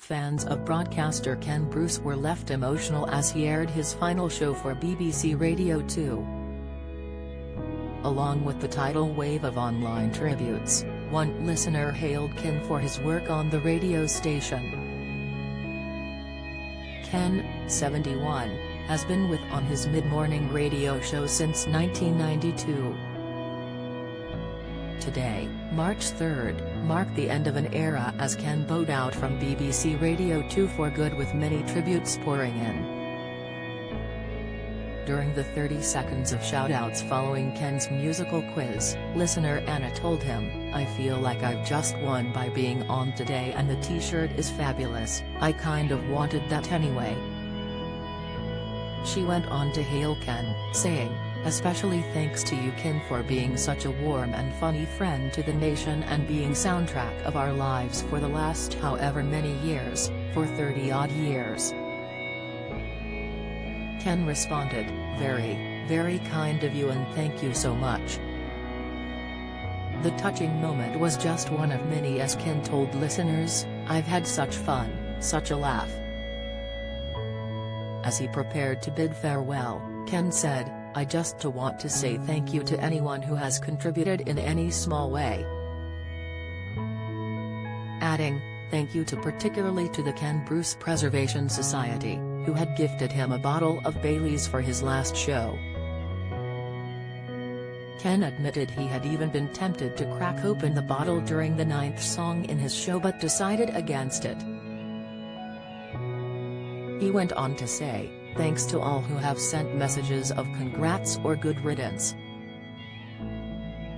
fans of broadcaster Ken Bruce were left emotional as he aired his final show for BBC Radio 2. Along with the tidal wave of online tributes, one listener hailed Ken for his work on the radio station. Ken, 71, has been with on his mid-morning radio show since 1992. Today, March 3rd, marked the end of an era as Ken bowed out from BBC Radio 2 for good, with many tributes pouring in. During the 30 seconds of shoutouts following Ken's musical quiz, listener Anna told him, "I feel like I've just won by being on today, and the t-shirt is fabulous. I kind of wanted that anyway." She went on to hail Ken, saying, "Especially thanks to you, Ken, for being such a warm and funny friend to the nation and being soundtrack of our lives for the last however many years, for 30-odd years." Ken responded, "Very, very kind of you, and thank you so much." The touching moment was just one of many as Ken told listeners, "I've had such fun, such a laugh." As he prepared to bid farewell, Ken said, "I just want to say thank you to anyone who has contributed in any small way." Adding, "Thank you particularly to the Ken Bruce Preservation Society, who had gifted him a bottle of Baileys for his last show." Ken admitted he had even been tempted to crack open the bottle during the 9th song in his show but decided against it. He went on to say, "Thanks to all who have sent messages of congrats or good riddance."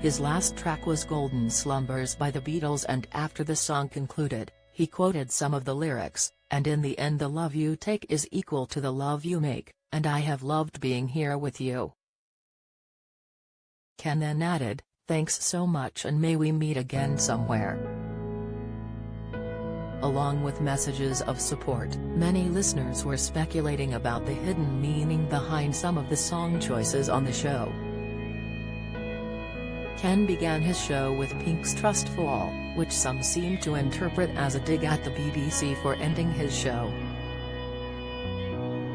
His last track was Golden Slumbers by the Beatles, and after the song concluded, he quoted some of the lyrics, "And in the end the love you take is equal to the love you make, and I have loved being here with you." Ken then added, "Thanks so much, and may we meet again somewhere." Along with messages of support, many listeners were speculating about the hidden meaning behind some of the song choices on the show. Ken began his show with Pink's Trustful, which some seem to interpret as a dig at the BBC for ending his show.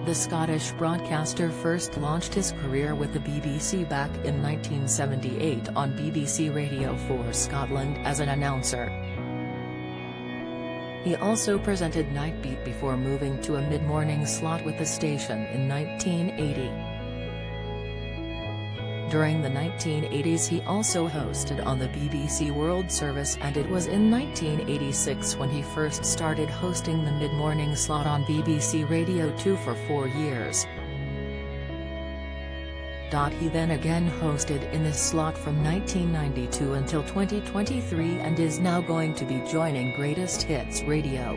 The Scottish broadcaster first launched his career with the BBC back in 1978 on BBC Radio 4 Scotland as an announcer. He also presented Nightbeat before moving to a mid-morning slot with the station in 1980. During the 1980s he also hosted on the BBC World Service, and it was in 1986 when he first started hosting the mid-morning slot on BBC Radio 2 for 4 years. He then again hosted in this slot from 1992 until 2023 and is now going to be joining Greatest Hits Radio.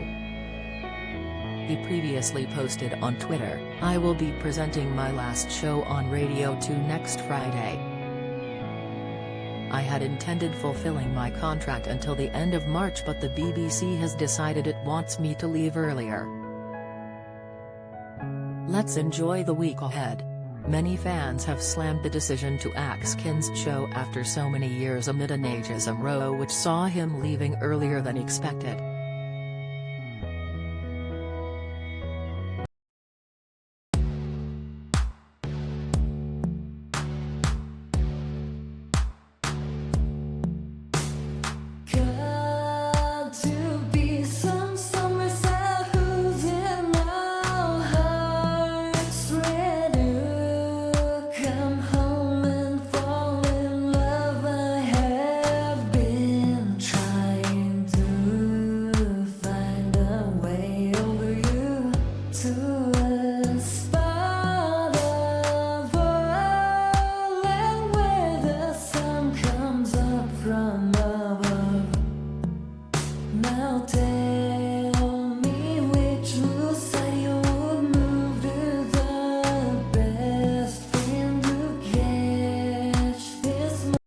He previously posted on Twitter, "I will be presenting my last show on Radio 2 next Friday. I had intended fulfilling my contract until the end of March, but the BBC has decided it wants me to leave earlier. Let's enjoy the week ahead." Many fans have slammed the decision to axe Ken's show after so many years amid an ageism row which saw him leaving earlier than expected. Good.